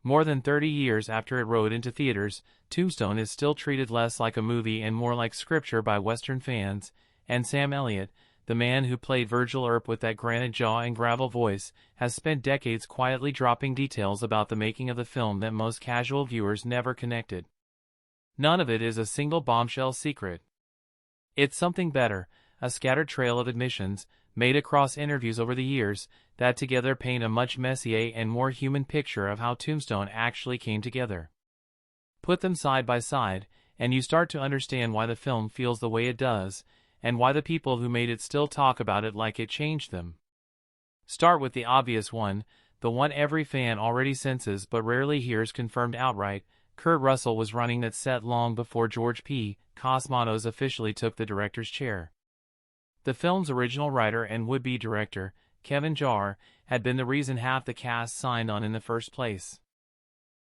More than 30 years after it rode into theaters, Tombstone is still treated less like a movie and more like scripture by Western fans, and Sam Elliott, the man who played Virgil Earp with that granite jaw and gravel voice, has spent decades quietly dropping details about the making of the film that most casual viewers never connected. None of it is a single bombshell secret. It's something better, a scattered trail of admissions, made across interviews over the years, that together paint a much messier and more human picture of how Tombstone actually came together. Put them side by side, and you start to understand why the film feels the way it does, and why the people who made it still talk about it like it changed them. Start with the obvious one, the one every fan already senses but rarely hears confirmed outright. Kurt Russell was running that set long before George P. Cosmatos officially took the director's chair. The film's original writer and would-be director, Kevin Jarre, had been the reason half the cast signed on in the first place.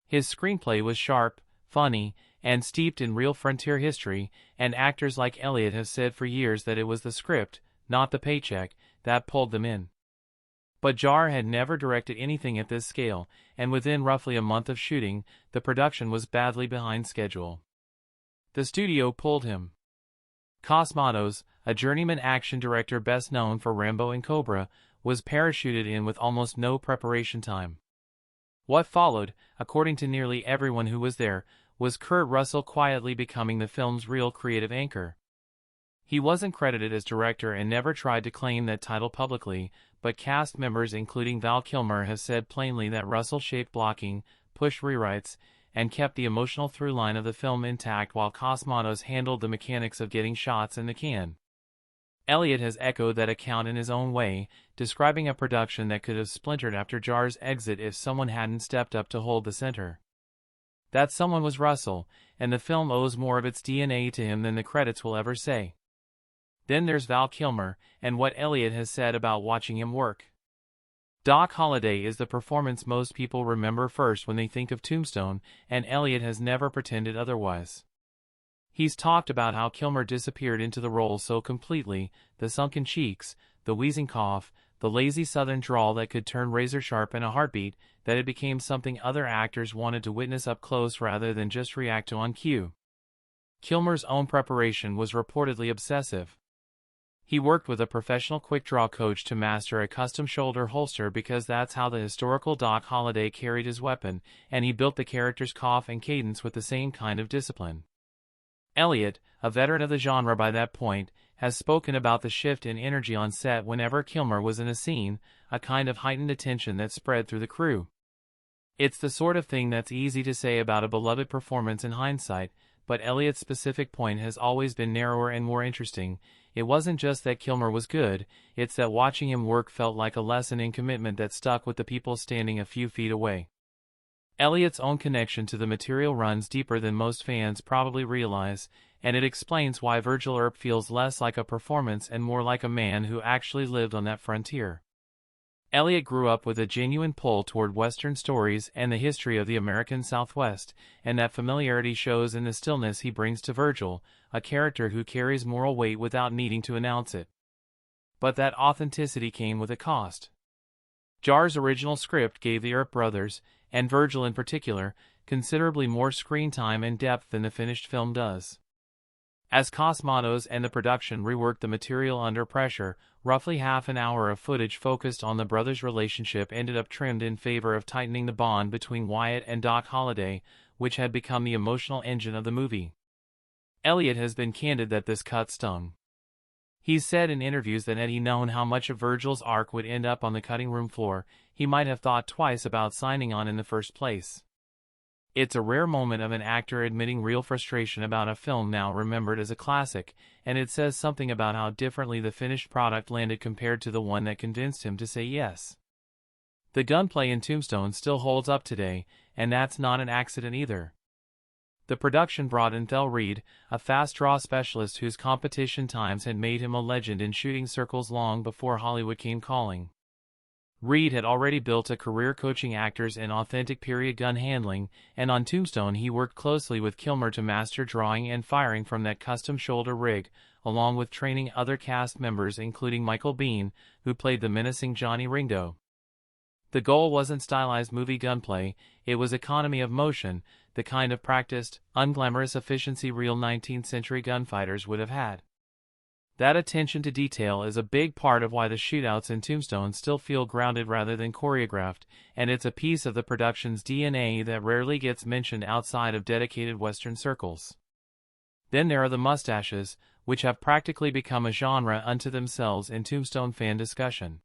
His screenplay was sharp, funny, and steeped in real frontier history, and actors like Elliott have said for years that it was the script, not the paycheck, that pulled them in. But Jarre had never directed anything at this scale, and within roughly a month of shooting, the production was badly behind schedule. The studio pulled him. Cosmatos, a journeyman action director best known for Rambo and Cobra, was parachuted in with almost no preparation time. What followed, according to nearly everyone who was there, was Kurt Russell quietly becoming the film's real creative anchor. He wasn't credited as director and never tried to claim that title publicly, but cast members including Val Kilmer have said plainly that Russell shaped blocking, pushed rewrites, and kept the emotional through line of the film intact while Cosmatos handled the mechanics of getting shots in the can. Elliott has echoed that account in his own way, describing a production that could have splintered after Jarre's exit if someone hadn't stepped up to hold the center. That someone was Russell, and the film owes more of its DNA to him than the credits will ever say. Then there's Val Kilmer, and what Elliott has said about watching him work. Doc Holliday is the performance most people remember first when they think of Tombstone, and Elliott has never pretended otherwise. He's talked about how Kilmer disappeared into the role so completely, the sunken cheeks, the wheezing cough, the lazy southern drawl that could turn razor-sharp in a heartbeat, that it became something other actors wanted to witness up close rather than just react to on cue. Kilmer's own preparation was reportedly obsessive. He worked with a professional quick-draw coach to master a custom shoulder holster because that's how the historical Doc Holliday carried his weapon, and he built the character's cough and cadence with the same kind of discipline. Elliott, a veteran of the genre by that point, has spoken about the shift in energy on set whenever Kilmer was in a scene, a kind of heightened attention that spread through the crew. It's the sort of thing that's easy to say about a beloved performance in hindsight, but Elliott's specific point has always been narrower and more interesting. It wasn't just that Kilmer was good, it's that watching him work felt like a lesson in commitment that stuck with the people standing a few feet away. Elliott's own connection to the material runs deeper than most fans probably realize, and it explains why Virgil Earp feels less like a performance and more like a man who actually lived on that frontier. Elliott grew up with a genuine pull toward Western stories and the history of the American Southwest, and that familiarity shows in the stillness he brings to Virgil, a character who carries moral weight without needing to announce it. But that authenticity came with a cost. Jarre's original script gave the Earp brothers, and Virgil in particular, considerably more screen time and depth than the finished film does. As Cosmatos and the production reworked the material under pressure, roughly half an hour of footage focused on the brothers' relationship ended up trimmed in favor of tightening the bond between Wyatt and Doc Holliday, which had become the emotional engine of the movie. Elliott has been candid that this cut stung. He's said in interviews that had he known how much of Virgil's arc would end up on the cutting room floor, he might have thought twice about signing on in the first place. It's a rare moment of an actor admitting real frustration about a film now remembered as a classic, and it says something about how differently the finished product landed compared to the one that convinced him to say yes. The gunplay in Tombstone still holds up today, and that's not an accident either. The production brought in Thel Reed, a fast-draw specialist whose competition times had made him a legend in shooting circles long before Hollywood came calling. Reed had already built a career coaching actors in authentic period gun handling, and on Tombstone he worked closely with Kilmer to master drawing and firing from that custom shoulder rig, along with training other cast members including Michael Biehn, who played the menacing Johnny Ringdo. The goal wasn't stylized movie gunplay, it was economy of motion, the kind of practiced, unglamorous efficiency real 19th century gunfighters would have had. That attention to detail is a big part of why the shootouts in Tombstone still feel grounded rather than choreographed, and it's a piece of the production's DNA that rarely gets mentioned outside of dedicated Western circles. Then there are the mustaches, which have practically become a genre unto themselves in Tombstone fan discussion.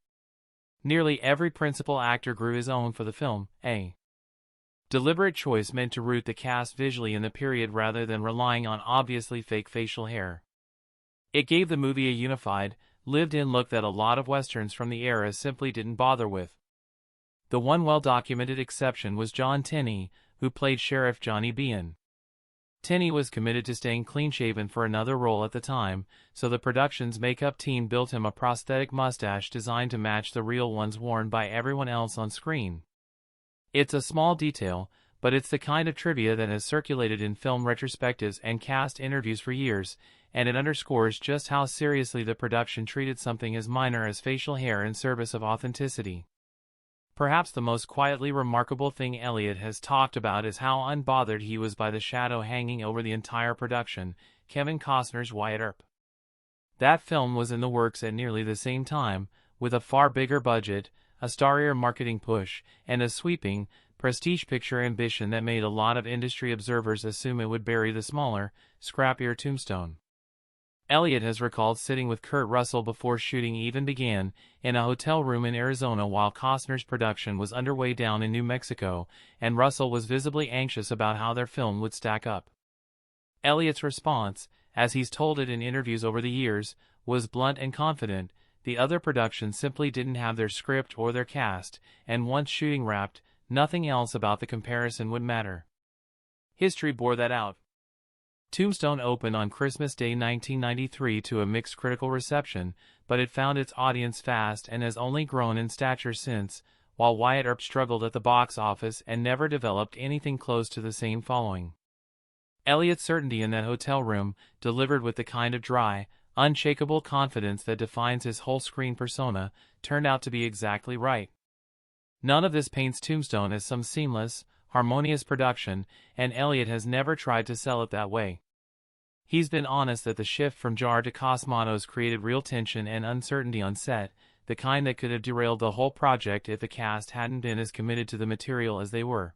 Nearly every principal actor grew his own for the film, a deliberate choice meant to root the cast visually in the period rather than relying on obviously fake facial hair. It gave the movie a unified, lived-in look that a lot of westerns from the era simply didn't bother with. The one well-documented exception was John Tenney, who played Sheriff Johnny Bean. Tenney was committed to staying clean-shaven for another role at the time, so the production's makeup team built him a prosthetic mustache designed to match the real ones worn by everyone else on screen. It's a small detail, but it's the kind of trivia that has circulated in film retrospectives and cast interviews for years, and it underscores just how seriously the production treated something as minor as facial hair in service of authenticity. Perhaps the most quietly remarkable thing Elliott has talked about is how unbothered he was by the shadow hanging over the entire production, Kevin Costner's Wyatt Earp. That film was in the works at nearly the same time, with a far bigger budget, a starrier marketing push, and a sweeping, prestige picture ambition that made a lot of industry observers assume it would bury the smaller, scrappier Tombstone. Elliott has recalled sitting with Kurt Russell before shooting even began, in a hotel room in Arizona while Costner's production was underway down in New Mexico, and Russell was visibly anxious about how their film would stack up. Elliott's response, as he's told it in interviews over the years, was blunt and confident. The other productions simply didn't have their script or their cast, and once shooting wrapped, nothing else about the comparison would matter. History bore that out. Tombstone opened on Christmas Day 1993 to a mixed critical reception, but it found its audience fast and has only grown in stature since, while Wyatt Earp struggled at the box office and never developed anything close to the same following. Elliott's certainty in that hotel room, delivered with the kind of dry, unshakable confidence that defines his whole screen persona, turned out to be exactly right. None of this paints Tombstone as some seamless, harmonious production, and Elliott has never tried to sell it that way. He's been honest that the shift from jar to Cosmatos created real tension and uncertainty on set, the kind that could have derailed the whole project if the cast hadn't been as committed to the material as they were.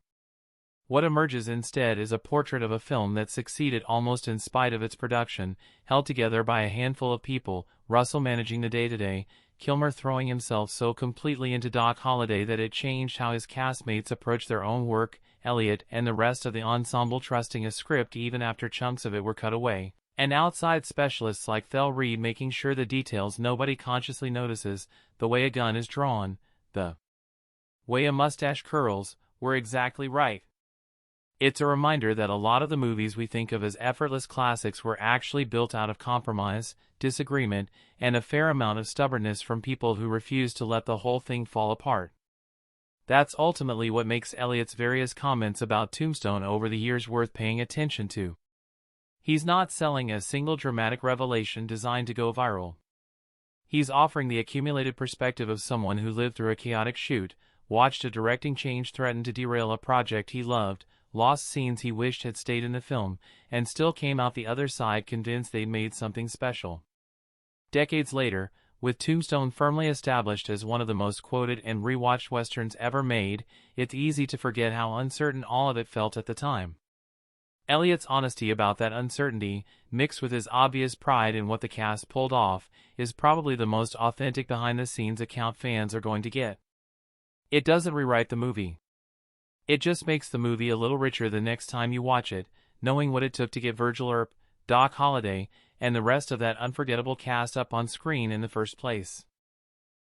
What emerges instead is a portrait of a film that succeeded almost in spite of its production, held together by a handful of people, Russell managing the day-to-day, Kilmer throwing himself so completely into Doc Holliday that it changed how his castmates approached their own work, Elliott and the rest of the ensemble trusting a script even after chunks of it were cut away, and outside specialists like Thel Reed making sure the details nobody consciously notices, the way a gun is drawn, the way a mustache curls, were exactly right. It's a reminder that a lot of the movies we think of as effortless classics were actually built out of compromise, disagreement, and a fair amount of stubbornness from people who refused to let the whole thing fall apart. That's ultimately what makes Elliott's various comments about Tombstone over the years worth paying attention to. He's not selling a single dramatic revelation designed to go viral. He's offering the accumulated perspective of someone who lived through a chaotic shoot, watched a directing change threaten to derail a project he loved, lost scenes he wished had stayed in the film, and still came out the other side convinced they'd made something special. Decades later, with Tombstone firmly established as one of the most quoted and rewatched westerns ever made, it's easy to forget how uncertain all of it felt at the time. Elliott's honesty about that uncertainty, mixed with his obvious pride in what the cast pulled off, is probably the most authentic behind-the-scenes account fans are going to get. It doesn't rewrite the movie. It just makes the movie a little richer the next time you watch it, knowing what it took to get Virgil Earp, Doc Holliday, and the rest of that unforgettable cast up on screen in the first place.